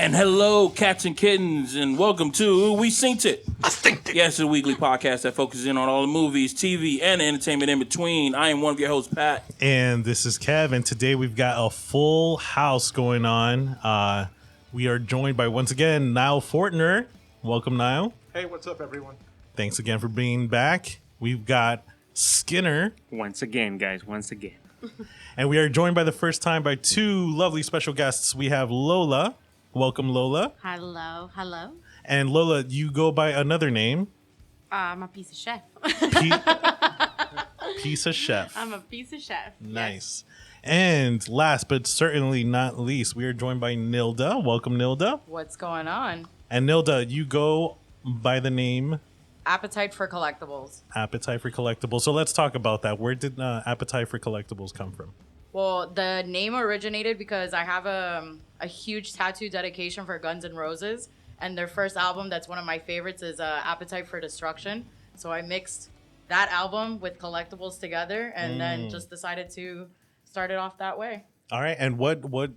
And hello, cats and kittens, and welcome to We Synced It. Yes, it's a weekly podcast that focuses in on all the movies, TV, and entertainment in between. I am one of your hosts, Pat. And this is Kev, and today we've got a full house going on. We are joined by, once again, Niall Fortner. Welcome, Niall. Hey, what's up, everyone? Thanks again for being back. We've got Skinner. Once again, guys, once again. And we are joined by the first time by two lovely special guests. We have Lola. Welcome, Lola. Hello. And Lola, you go by another name. I'm a piece of chef. Piece of chef. I'm a piece of chef. Nice. Yes. And last but certainly not least, we are joined by Nilda. Welcome, Nilda. What's going on? And Nilda, you go by the name Appetite for Collectibles. Appetite for Collectibles. So let's talk about that. Where did Appetite for Collectibles come from? Well, the name originated because I have a huge tattoo dedication for Guns N' Roses, and their first album that's one of my favorites is Appetite for Destruction. So I mixed that album with Collectibles together, and then just decided to start it off that way. All right. And what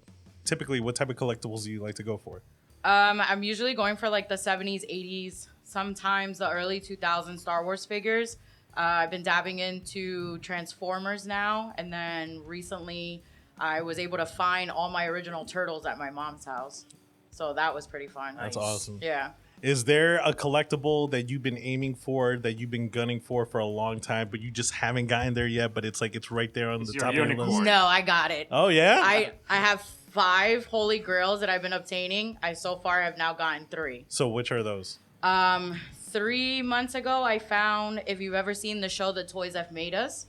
typically what type of collectibles do you like to go for? I'm usually going for like the 70s, 80s, sometimes the early 2000s Star Wars figures. I've been dabbing into Transformers now, and then recently I was able to find all my original Turtles at my mom's house. So that was pretty fun. That's awesome. Yeah. Is there a collectible that you've been aiming for, that you've been gunning for a long time, but you just haven't gotten there yet, but it's like it's right there on the top of your list? No, I got it. Oh, yeah? I have 5 Holy Grails that I've been obtaining. I so far have now gotten 3. So which are those? 3 months ago, I found, if you've ever seen the show The Toys That Made Us,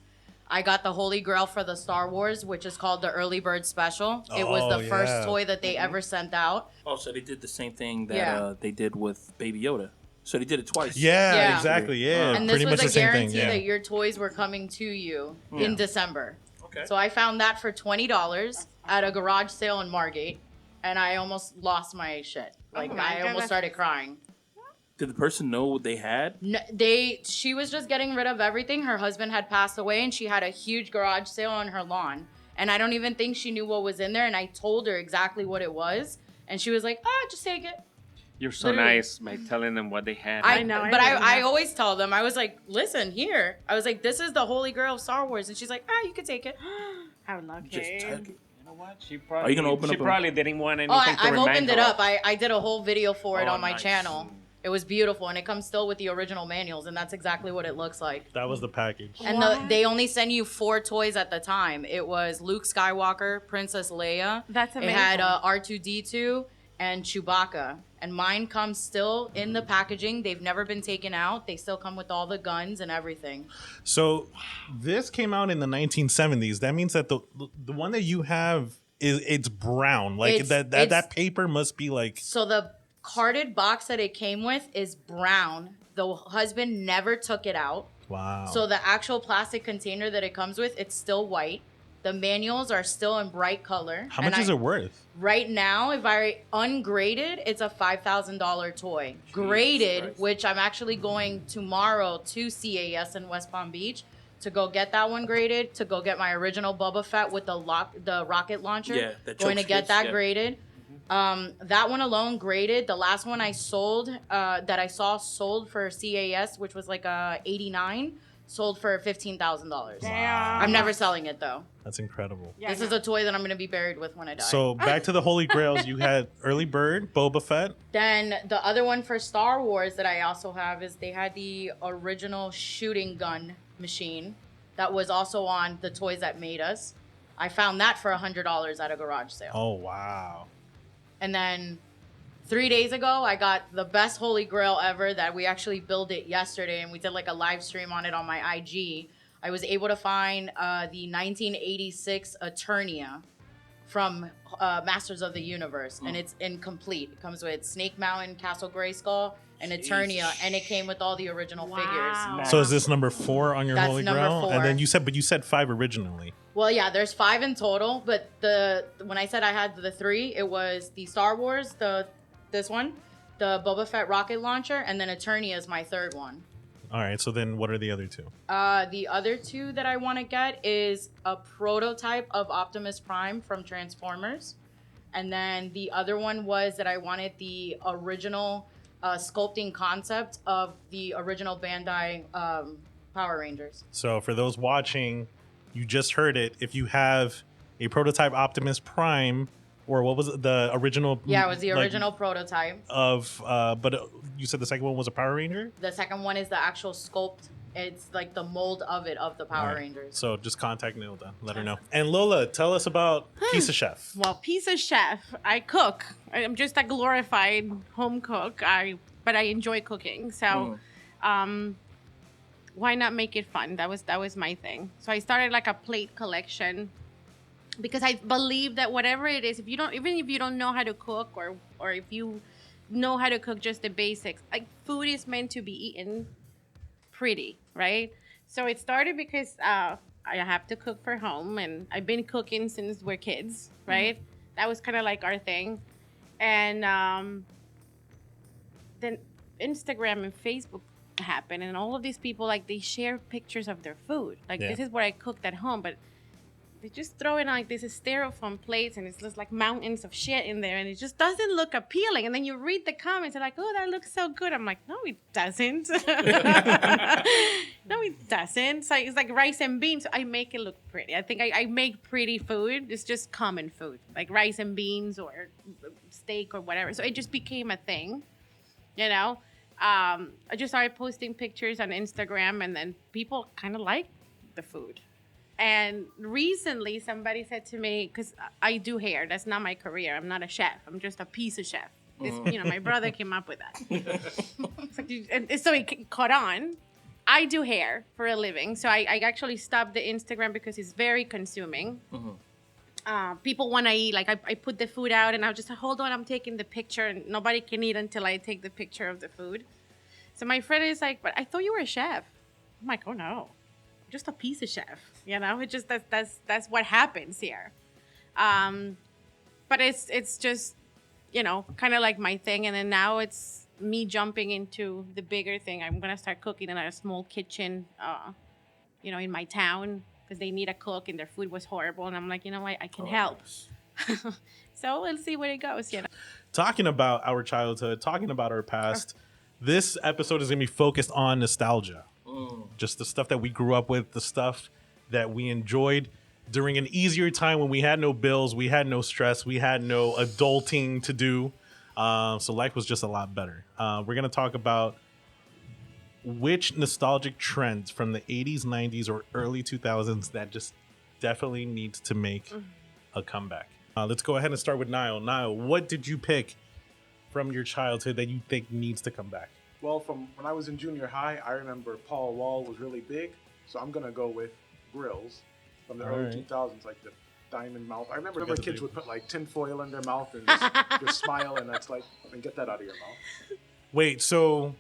I got the Holy Grail for the Star Wars, which is called the Early Bird Special. It was the first toy that they ever sent out. Oh, so they did the same thing that they did with Baby Yoda. So they did it twice. Yeah. Exactly. Yeah, And this pretty much the was a same thing. guarantee Yeah. that your toys were coming to you in December. Okay. So I found that for $20 at a garage sale in Margate, and I almost lost my shit. Like, I almost started crying. Did the person know what they had? No, she was just getting rid of everything. Her husband had passed away, and she had a huge garage sale on her lawn. And I don't even think she knew what was in there. And I told her exactly what it was, and she was like, just take it. You're so nice by telling them what they had. I know. But I always tell them, I was like, listen, here. I was like, this is the Holy Grail of Star Wars. And she's like, you can take it. How lucky. Just take it. You know what? She probably, Are you gonna open she up probably didn't want anything to I've remind opened her it up. of. I did a whole video for it on my nice. channel. It was beautiful, and it comes still with the original manuals, and that's exactly what it looks like. That was the package. And they only send you 4 toys at the time. It was Luke Skywalker, Princess Leia. That's amazing. It had R2-D2 and Chewbacca. And mine comes still in the packaging. They've never been taken out. They still come with all the guns and everything. So this came out in the 1970s. That means that the one that you have it's brown. Like that paper must be like. So the carded box that it came with is brown. The husband never took it out. Wow. So the actual plastic container that it comes with, it's still white. The manuals are still in bright color. How much is it worth? Right now, if I ungraded, it's a $5,000 toy. Graded, Christ. which I'm actually going tomorrow to CAS in West Palm Beach to go get that one graded, to go get my original Boba Fett with the rocket launcher. Yeah, that going to choke get fits, that yeah. graded. That one alone graded. The last one I sold, that I saw sold for CAS, which was like a 89, sold for $15,000. Damn. I'm never selling it though. That's incredible. Yeah, This is a toy that I'm going to be buried with when I die. So back to the Holy Grails. You had Early Bird, Boba Fett. Then the other one for Star Wars that I also have is they had the original shooting gun machine that was also on the Toys That Made Us. I found that for $100 at a garage sale. Oh, wow. And then 3 days ago, I got the best Holy Grail ever that we actually built it yesterday, and we did like a live stream on it on my IG. I was able to find the 1986 Eternia from Masters of the Universe, and it's incomplete. It comes with Snake Mountain, Castle Grayskull, and Eternia, and it came with all the original figures. So is this number 4 on your That's Holy number Grail? 4. And then you said 5 originally. Well, yeah, there's 5 in total, but when I said I had the 3, it was the Star Wars, this one, the Boba Fett rocket launcher, and then Eternia is my 3rd one. All right, so then what are the other 2? The other 2 that I want to get is a prototype of Optimus Prime from Transformers, And then the other one was that I wanted the original sculpting concept of the original Bandai Power Rangers. So for those watching, you just heard it. If you have a prototype Optimus Prime, or what was it, the original? Yeah, it was the like, original prototype. of. But you said the second one was a Power Ranger. The second one is the actual sculpt. It's like the mold of it, of the Power Alright. Rangers. So just contact Nilda. Let her know. And Lola, tell us about Pizza Chef. Well, pizza chef. I cook. I'm just a glorified home cook. But I enjoy cooking. So, why not make it fun? That was my thing. So I started like a plate collection because I believe that whatever it is, even if you don't know how to cook or if you know how to cook just the basics, like food is meant to be eaten pretty, right? So it started because I have to cook for home, and I've been cooking since we're kids, right? That was kind of like our thing. And then Instagram and Facebook happened, and all of these people, like, they share pictures of their food. Like, Yeah. this is what I cooked at home, but they just throw in like these styrofoam plates, and it's just like mountains of shit in there, and it just doesn't look appealing. And then you read the comments, and like, oh, that looks so good. I'm like, no, it doesn't. No, it doesn't. So it's like rice and beans. I make it look pretty. I think I make pretty food. It's just common food, like rice and beans or steak or whatever. So it just became a thing, you know. I just started posting pictures on Instagram, and then people kind of liked the food. And recently somebody said to me, because I do hair, that's not my career. I'm not a chef. I'm just a pizza chef. This, my brother came up with that. It's like, and so it caught on. I do hair for a living. So I actually stopped the Instagram because it's very consuming. People want to eat. Like I put the food out and I was just like, hold on, I'm taking the picture. And nobody can eat until I take the picture of the food. So my friend is like, but I thought you were a chef. I'm like, oh no. Just a pizza chef, it just that's what happens here. But it's just kind of like my thing. And then now it's me jumping into the bigger thing. I'm gonna start cooking in a small kitchen in my town because they need a cook and their food was horrible, and I'm like, what, I can help. So we'll see where it goes. Talking about our childhood, talking about our past, this episode is gonna be focused on nostalgia. Just the stuff that we grew up with, the stuff that we enjoyed during an easier time when we had no bills, we had no stress, we had no adulting to do. So life was just a lot better. We're going to talk about which nostalgic trends from the 80s, 90s, or early 2000s that just definitely needs to make a comeback. Let's go ahead and start with Niall. Niall, what did you pick from your childhood that you think needs to come back? Well, from when I was in junior high, I remember Paul Wall was really big, so I'm gonna go with grills from the early 2000s, like the diamond mouth. I remember kids would put like tin foil in their mouth and just smile, and that's like, and get that out of your mouth. Wait, so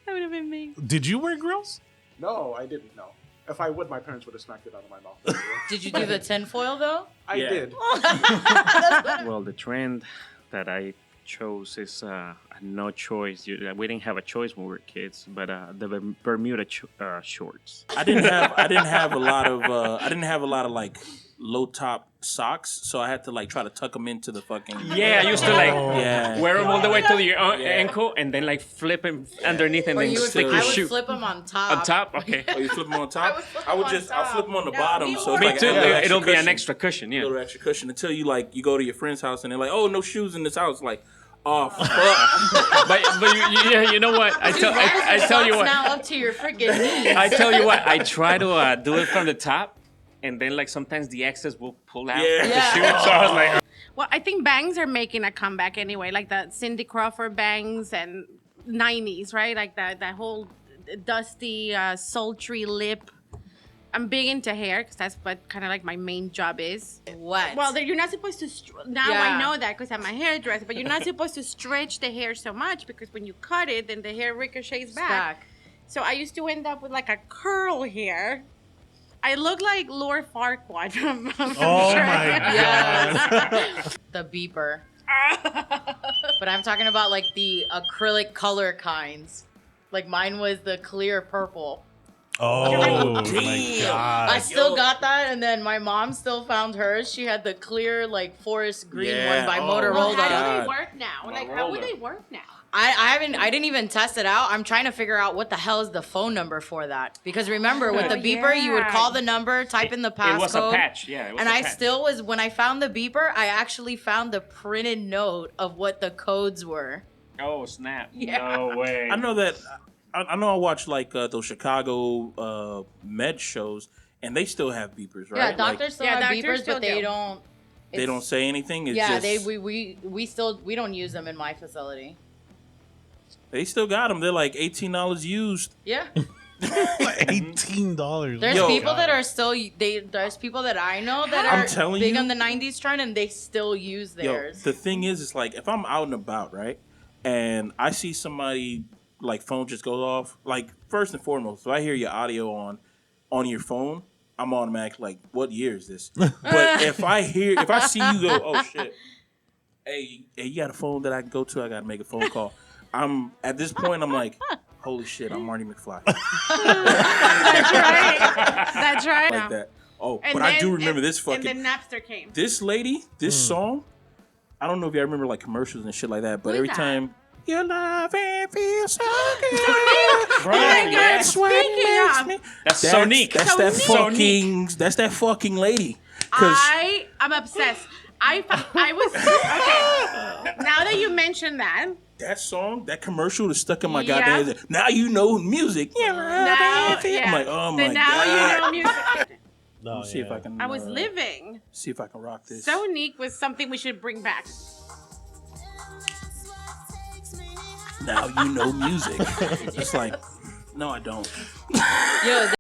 That would have been me. did you wear grills? No, I didn't know. If I would, my parents would have smacked it out of my mouth. Did you do the tinfoil though? I Yeah. did. Well, the trend that I chose is no choice. We didn't have a choice when we were kids, but the Bermuda shorts. I didn't have a lot of like low top socks, so I had to like try to tuck them into the fucking. Yeah, I used to like Yeah. wear them all the way to your ankle and then like flip them underneath and Or then you would, stick I your would shoe flip them on top. on top. Okay. Oh, you flip them on top? I would I'll flip them on the No, bottom, me so it's Me like too. a little It'll be an cushion. extra cushion. A Yeah. little extra cushion until you go to your friend's house and they're like, oh, no shoes in this house. Like, oh fuck. but you know what? I tell you Socks what. now up to your freaking knees. I tell you what. I try to do it from the top, and then like sometimes the excess will pull out Yeah. the Yeah. shoe. So I was like, Well, I think bangs are making a comeback anyway, like the Cindy Crawford bangs and 90s, right? Like that whole dusty, sultry lip. I'm big into hair because that's what kind of like my main job is. What? Well, you're not supposed to. Now Yeah. I know that because I'm a hairdresser, but you're not supposed to stretch the hair so much because when you cut it, then the hair ricochets back. So I used to end up with like a curl here. I look like Lord Farquaad from Oh Shrek. my god. Yes. The beeper. But I'm talking about like the acrylic color kinds. Like mine was the clear purple. Oh my Damn. god. I still got that, and then my mom still found hers. She had the clear, like, forest green Yeah. one by Oh, Motorola. Well, how God. do they work now? Like, how would they work now? I didn't even test it out. I'm trying to figure out what the hell is the phone number for that. Because remember, with the beeper, you would call the number, type in the passcode. It was a patch, yeah. It was And a I patch. still was, when I found the beeper, I actually found the printed note of what the codes were. Oh, snap. Yeah. No way. I know that. I know I watch like those Chicago med shows, and they still have beepers, right? Yeah, Like, doctors still have doctors beepers, still but they do. don't. they don't say anything. It's Yeah, just, we don't use them in my facility. they still got them. They're like $18 used. Yeah. $18. There's Yo. people that are still there's people that I know that I'm are telling big you. on the 90s trend and they still use Yo, theirs. the thing is, it's like if I'm out and about, right, and I see somebody like phone just goes off. Like first and foremost, if I hear your audio on your phone, I'm automatically like, what year is this? But if I see you go, oh shit, hey, you got a phone that I can go to? I got to make a phone call. I'm at this point, I'm like, holy shit, I'm Marty McFly. That's right. That's right. Like that. Oh, And but I do then- remember this And fucking then Napster came. this lady, this song. I don't know if y'all remember like commercials and shit like that, but Who's every that? time your love it feels so good. Bro, my yeah. That's what Speaking makes of- me. That's Sonique. That's that Sonique. fucking. That's that fucking lady. Cause I'm obsessed. I was okay. Now that you mentioned that, that song, that commercial is stuck in my Yeah. goddamn head. Now you know music. now, I'm like, oh my then now god. you know music. No, Let's see if I can. I was living. See if I can rock this. So unique was something we should bring back. Now you know music. It's like, no, I don't. Yo,